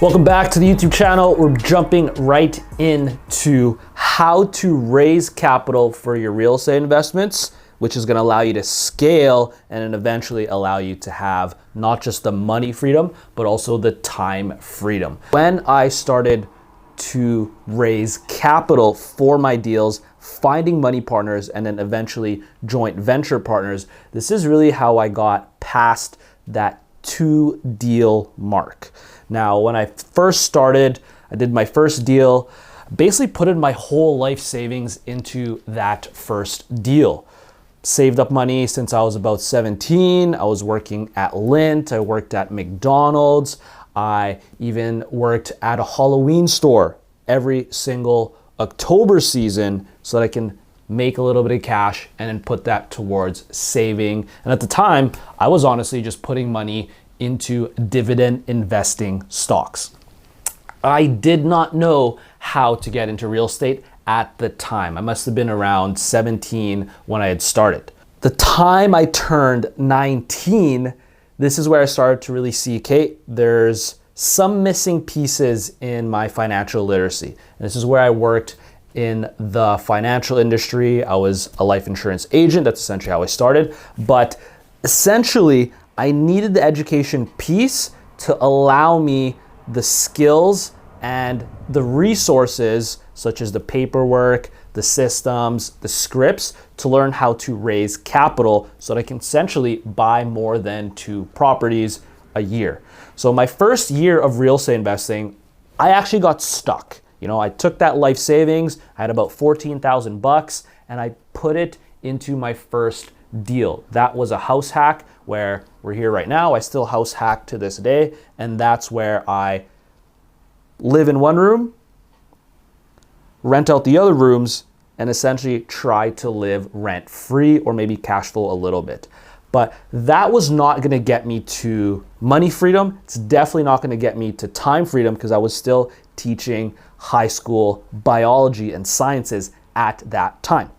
Welcome back to the YouTube channel. We're jumping right into how to raise capital for your real estate investments, which is going to allow you to scale and then eventually allow you to have not just the money freedom, but also the time freedom. When I started to raise capital for my deals, finding money partners, and then eventually joint venture partners, this is really how I got past that 2-deal mark. Now, when I first started, I did my first deal, basically put in my whole life savings into that first deal. Saved up money since I was about 17. I was working at Lindt, I worked at McDonald's, I even worked at a Halloween store every single October season so that I can make a little bit of cash and then put that towards saving. And at the time, I was honestly just putting money into dividend investing stocks. I did not know how to get into real estate at the time. I must have been around 17 when I had started. The time I turned 19, this is where I started to really see, okay, there's some missing pieces in my financial literacy. And this is where I worked in the financial industry. I was a life insurance agent. That's essentially how I started. But essentially, I needed the education piece to allow me the skills and the resources, such as the paperwork, the systems, the scripts, to learn how to raise capital so that I can essentially buy more than 2 properties a year. So my first year of real estate investing, I actually got stuck. I took that life savings, I had about 14,000 bucks, and I put it into my first deal. That was a house hack where we're here right now. I still house hack to this day, and that's where I live in one room, rent out the other rooms, and essentially try to live rent free or maybe cash flow a little bit. But that was not going to get me to money freedom. It's definitely not going to get me to time freedom because I was still teaching high school biology and sciences at that time.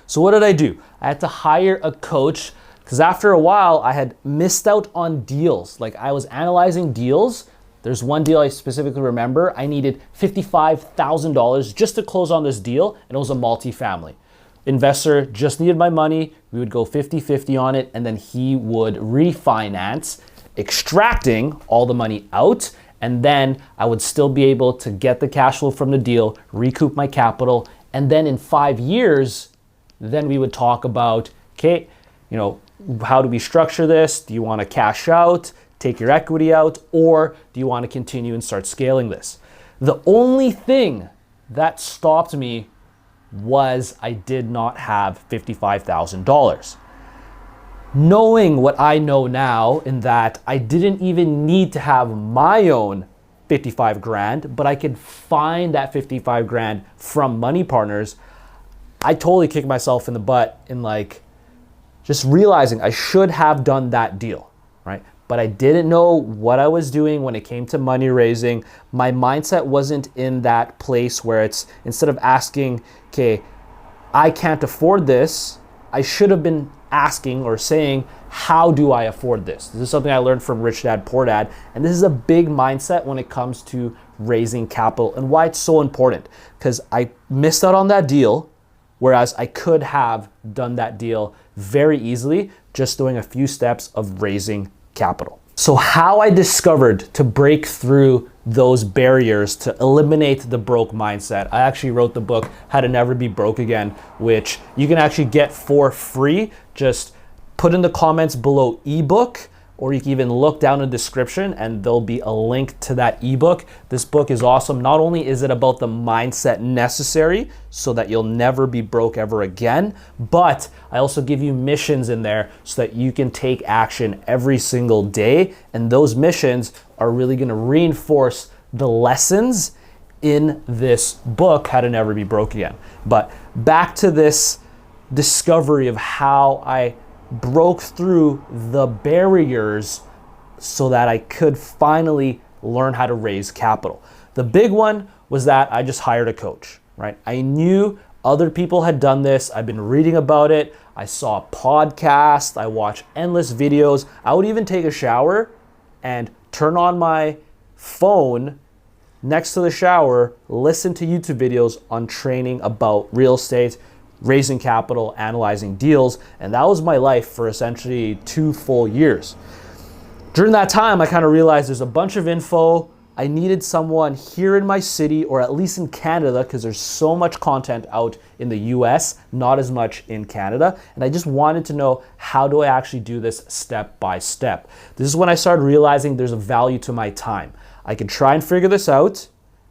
So what did I do? I had to hire a coach because after a while I had missed out on deals. Like I was analyzing deals. There's one deal I specifically remember. I needed $55,000 just to close on this deal, and it was a multifamily. Investor just needed my money. We would go 50-50 on it, and then he would refinance, extracting all the money out, and then I would still be able to get the cash flow from the deal, recoup my capital, and then in 5 years, then we would talk about, okay, how do we structure this? Do you want to cash out, take your equity out, or do you want to continue and start scaling this? The only thing that stopped me was I did not have $55,000. Knowing what I know now, in that I didn't even need to have my own 55 grand, but I could find that 55 grand from money partners, I totally kicked myself in the butt in just realizing I should have done that deal, right? But I didn't know what I was doing when it came to money raising. My mindset wasn't in that place where it's, instead of asking, okay, I can't afford this, I should have been asking or saying, how do I afford this? This is something I learned from Rich Dad Poor Dad. And this is a big mindset when it comes to raising capital and why it's so important. Because I missed out on that deal, whereas I could have done that deal very easily, just doing a few steps of raising capital. So how I discovered to break through those barriers to eliminate the broke mindset, I actually wrote the book, How to Never Be Broke Again, which you can actually get for free. Just put in the comments below ebook, or you can even look down in the description and there'll be a link to that ebook. This book is awesome. Not only is it about the mindset necessary so that you'll never be broke ever again, but I also give you missions in there so that you can take action every single day. And those missions are really going to reinforce the lessons in this book, How to Never Be Broke Again. But back to this discovery of how I broke through the barriers so that I could finally learn how to raise capital. The big one was that I just hired a coach, right? I knew other people had done this. I've been reading about it. I saw podcasts. I watched endless videos. I would even take a shower and turn on my phone next to the shower, listen to YouTube videos on training about real estate, raising capital, analyzing deals. And that was my life for essentially 2 full years. During that time, I kind of realized there's a bunch of info. I needed someone here in my city, or at least in Canada, because there's so much content out in the US, not as much in Canada. And I just wanted to know, how do I actually do this step by step? This is when I started realizing there's a value to my time. I can try and figure this out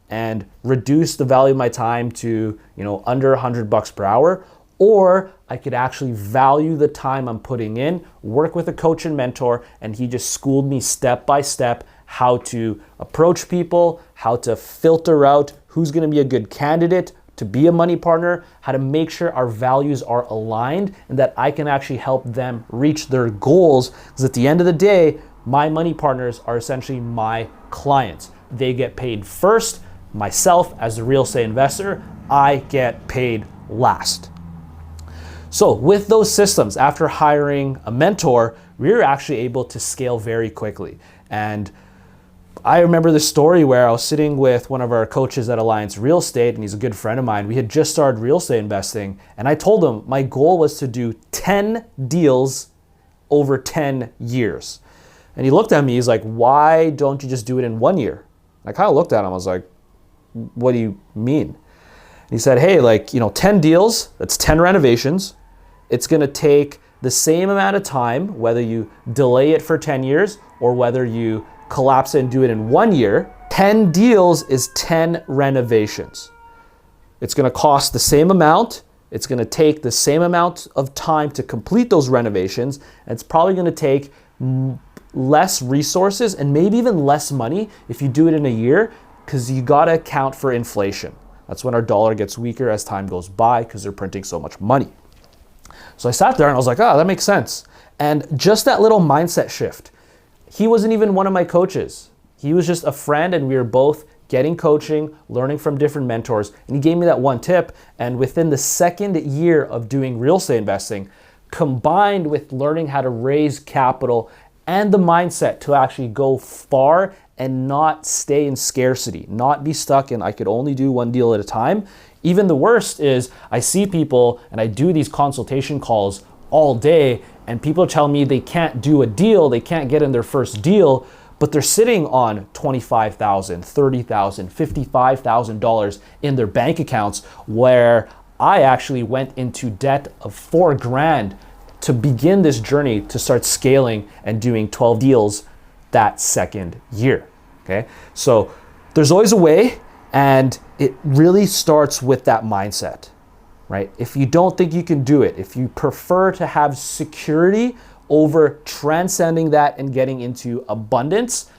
and reduce the value of my time to, under $100 per hour, or I could actually value the time I'm putting in, work with a coach and mentor, and he just schooled me step by step how to approach people, how to filter out who's gonna be a good candidate to be a money partner, how to make sure our values are aligned and that I can actually help them reach their goals. Because at the end of the day, my money partners are essentially my clients. They get paid first. Myself, as a real estate investor, I get paid last. So with those systems, after hiring a mentor, we were actually able to scale very quickly. And I remember the story where I was sitting with one of our coaches at Alliance Real Estate, and he's a good friend of mine. We had just started real estate investing, and I told him my goal was to do 10 deals over 10 years. And he looked at me, he's like, why don't you just do it in 1 year? I kind of looked at him, I was like, what do you mean? And he said, hey, 10 deals, that's 10 renovations. It's gonna take the same amount of time, whether you delay it for 10 years or whether you collapse it and do it in 1 year. 10 deals is 10 renovations. It's gonna cost the same amount. It's gonna take the same amount of time to complete those renovations. And it's probably gonna take less resources and maybe even less money if you do it in a year, because you gotta account for inflation. That's when our dollar gets weaker as time goes by because they're printing so much money. So I sat there and I was like, oh, that makes sense. And just that little mindset shift. He wasn't even one of my coaches. He was just a friend, and we were both getting coaching, learning from different mentors. And he gave me that one tip. And within the second year of doing real estate investing, combined with learning how to raise capital and the mindset to actually go far and not stay in scarcity, not be stuck in I could only do 1 deal at a time. Even the worst is I see people, and I do these consultation calls all day, and people tell me they can't do a deal, they can't get in their first deal, but they're sitting on $25,000, $30,000, $55,000 in their bank accounts, where I actually went into debt of $4,000 to begin this journey to start scaling and doing 12 deals that second year. Okay, so there's always a way, and it really starts with that mindset, right? If you don't think you can do it, if you prefer to have security over transcending that and getting into abundance,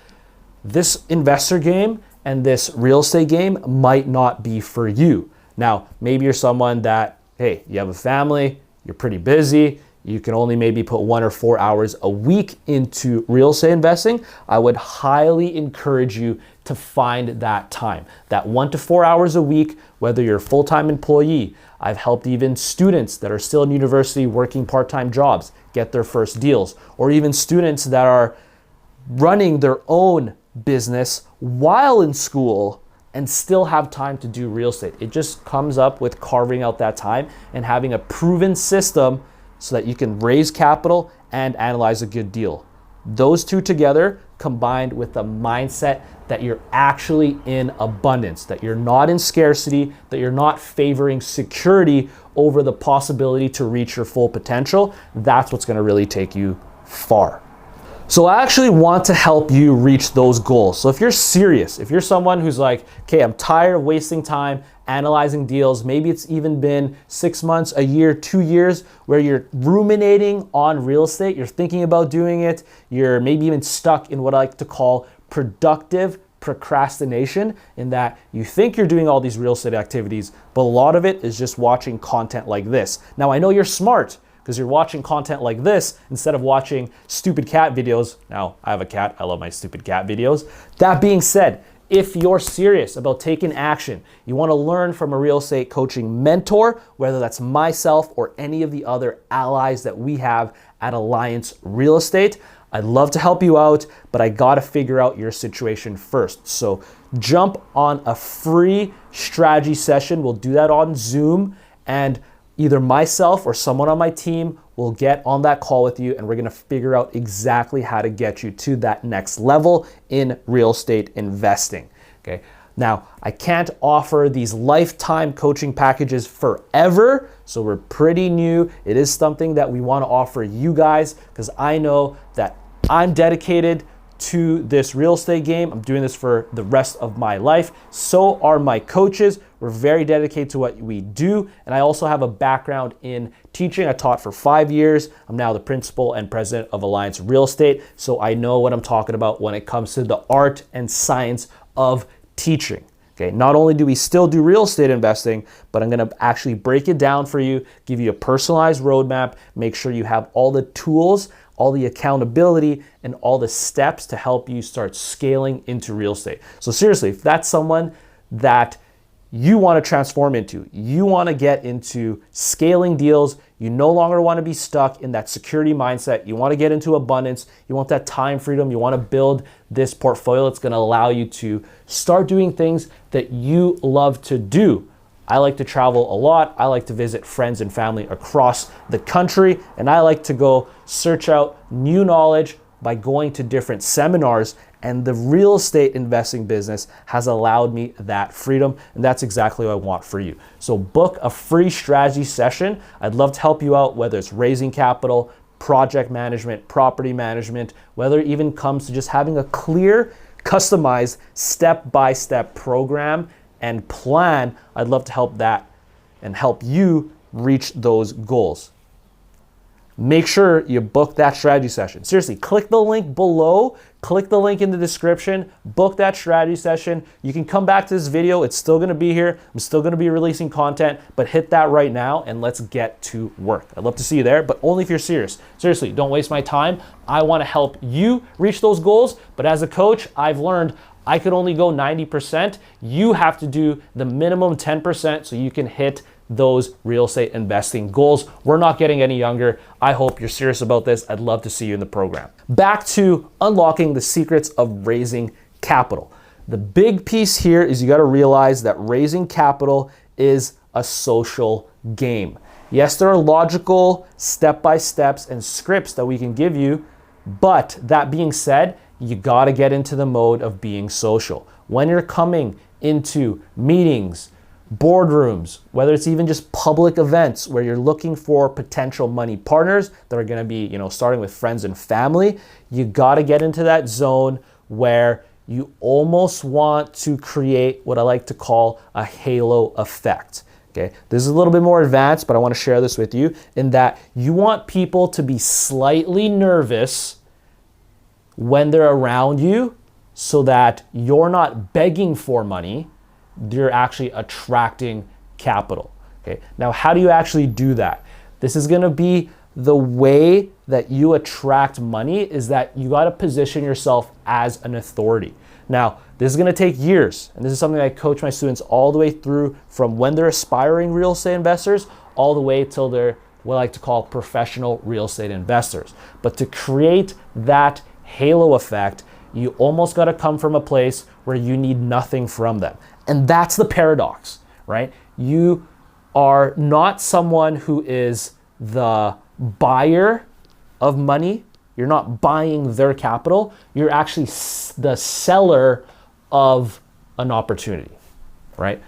this investor game and this real estate game might not be for you. Now, maybe you're someone that, hey, you have a family, you're pretty busy, you can only maybe put 1 or 4 hours a week into real estate investing. I would highly encourage you to find that time, that 1 to 4 hours a week, whether you're a full-time employee. I've helped even students that are still in university working part-time jobs get their first deals, or even students that are running their own business while in school and still have time to do real estate. It just comes up with carving out that time and having a proven system so that you can raise capital and analyze a good deal. Those two together, combined with the mindset that you're actually in abundance, that you're not in scarcity, that you're not favoring security over the possibility to reach your full potential, that's what's gonna really take you far. So I actually want to help you reach those goals. So if you're serious, if you're someone who's like, okay, I'm tired of wasting time analyzing deals, maybe it's even been 6 months, a year, 2 years, where you're ruminating on real estate, you're thinking about doing it, you're maybe even stuck in what I like to call productive procrastination, in that you think you're doing all these real estate activities, but a lot of it is just watching content like this. Now, I know you're smart, because you're watching content like this instead of watching stupid cat videos. Now, I have a cat, I love my stupid cat videos. That being said, if you're serious about taking action, you wanna learn from a real estate coaching mentor, whether that's myself or any of the other allies that we have at Alliance Real Estate, I'd love to help you out, but I gotta figure out your situation first. So jump on a free strategy session. We'll do that on Zoom, and either myself or someone on my team will get on that call with you, and we're gonna figure out exactly how to get you to that next level in real estate investing, okay? Now, I can't offer these lifetime coaching packages forever, so we're pretty new. It is something that we wanna offer you guys, because I know that I'm dedicated to this real estate game. I'm doing this for the rest of my life. So are my coaches. We're very dedicated to what we do. And I also have a background in teaching. I taught for 5 years. I'm now the principal and president of Alliance Real Estate. So I know what I'm talking about when it comes to the art and science of teaching. Okay, not only do we still do real estate investing, but I'm gonna actually break it down for you, give you a personalized roadmap, make sure you have all the tools, all the accountability, and all the steps to help you start scaling into real estate. So seriously, if that's someone that you want to transform into, you want to get into scaling deals, you no longer want to be stuck in that security mindset, you want to get into abundance, you want that time freedom, you want to build this portfolio that's going to allow you to start doing things that you love to do. I like to travel a lot. I like to visit friends and family across the country, and I like to go search out new knowledge by going to different seminars, and the real estate investing business has allowed me that freedom, and that's exactly what I want for you. So book a free strategy session. I'd love to help you out, whether it's raising capital, project management, property management, whether it even comes to just having a clear, customized, step-by-step program and plan. I'd love to help that and help you reach those goals. Make sure you book that strategy session. Seriously, click the link below, click the link in the description, book that strategy session. You can come back to this video. It's still gonna be here. I'm still gonna be releasing content, but hit that right now and let's get to work. I'd love to see you there, but only if you're serious. Seriously, don't waste my time. I wanna help you reach those goals, but as a coach, I've learned I could only go 90%. You have to do the minimum 10% so you can hit those real estate investing goals. We're not getting any younger. I hope you're serious about this. I'd love to see you in the program. Back to unlocking the secrets of raising capital. The big piece here is you got to realize that raising capital is a social game. Yes, there are logical step-by-steps and scripts that we can give you, but that being said, you got to get into the mode of being social. When you're coming into meetings, boardrooms, whether it's even just public events where you're looking for potential money partners that are going to be, starting with friends and family, you got to get into that zone where you almost want to create what I like to call a halo effect. Okay, this is a little bit more advanced, but I want to share this with you in that you want people to be slightly nervous when they're around you so that you're not begging for money, you're actually attracting capital. Okay, now how do you actually do that? This is gonna be the way that you attract money, is that you gotta position yourself as an authority. Now, this is gonna take years, and this is something I coach my students all the way through from when they're aspiring real estate investors all the way till they're what I like to call professional real estate investors. But to create that halo effect, you almost got to come from a place where you need nothing from them. And that's the paradox, right? You are not someone who is the buyer of money. You're not buying their capital. You're actually the seller of an opportunity, right?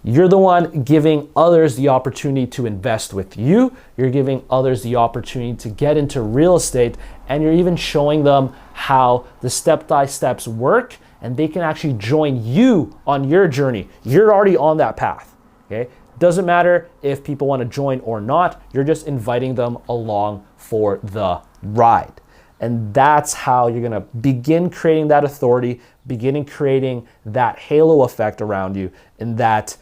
You're the one giving others the opportunity to invest with you. You're giving others the opportunity to get into real estate, and you're even showing them how the step-by-steps work, and they can actually join you on your journey. You're already on that path, okay? Doesn't matter if people want to join or not, you're just inviting them along for the ride. And that's how you're gonna begin creating that authority, beginning creating that halo effect around you, and that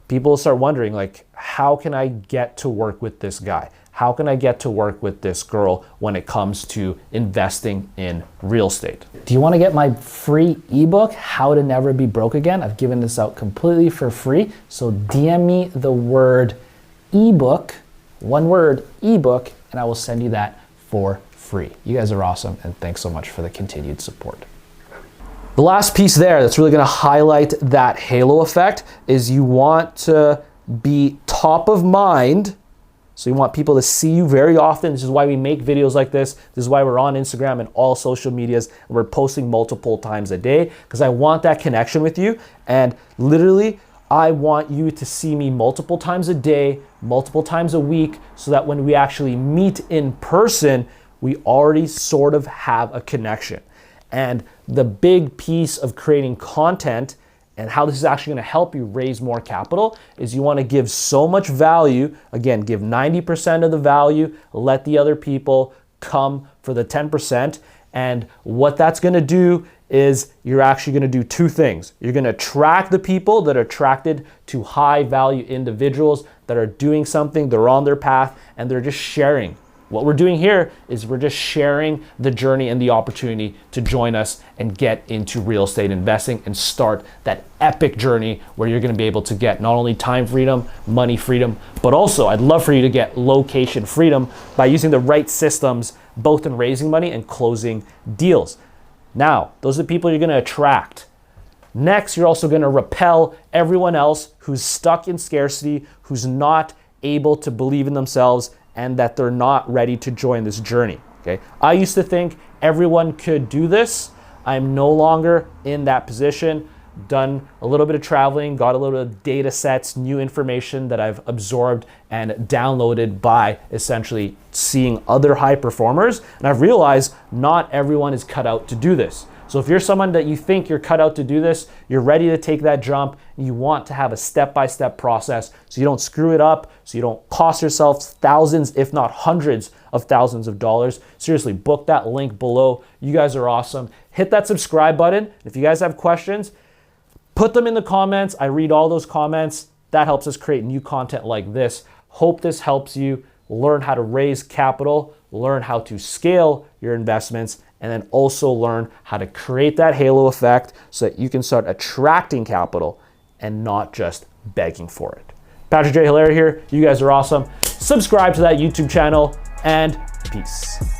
people start wondering, like, how can I get to work with this guy? How can I get to work with this girl when it comes to investing in real estate? Do you want to get my free ebook, How to Never Be Broke Again? I've given this out completely for free. So DM me the word ebook, one word, ebook, and I will send you that for free. You guys are awesome, and thanks so much for the continued support. The last piece there that's really gonna highlight that halo effect is you want to be top of mind. So you want people to see you very often. This is why we make videos like this. This is why we're on Instagram and all social medias. And we're posting multiple times a day because I want that connection with you. And literally, I want you to see me multiple times a day, multiple times a week, so that when we actually meet in person, we already sort of have a connection. And the big piece of creating content and how this is actually going to help you raise more capital is you want to give so much value. Again, give 90% of the value, let the other people come for the 10%. And what that's going to do is you're actually going to do two things. You're going to attract the people that are attracted to high value individuals that are doing something, they're on their path, and they're just sharing. What we're doing here is we're just sharing the journey and the opportunity to join us and get into real estate investing and start that epic journey where you're going to be able to get not only time freedom, money freedom, but also I'd love for you to get location freedom by using the right systems, both in raising money and closing deals. Now, those are the people you're going to attract. Next, you're also going to repel everyone else who's stuck in scarcity, who's not able to believe in themselves, and that they're not ready to join this journey, okay? I used to think everyone could do this. I'm no longer in that position. Done a little bit of traveling, got a little bit of data sets, new information that I've absorbed and downloaded by essentially seeing other high performers. And I've realized not everyone is cut out to do this. So if you're someone that you think you're cut out to do this, you're ready to take that jump, and you want to have a step-by-step process so you don't screw it up, so you don't cost yourself thousands, if not hundreds of thousands of dollars, seriously, book that link below. You guys are awesome. Hit that subscribe button. If you guys have questions, put them in the comments. I read all those comments. That helps us create new content like this. Hope this helps you learn how to raise capital, learn how to scale your investments, and then also learn how to create that halo effect so that you can start attracting capital and not just begging for it. Patrick J. Hilaire here. You guys are awesome. Subscribe to that YouTube channel, and peace.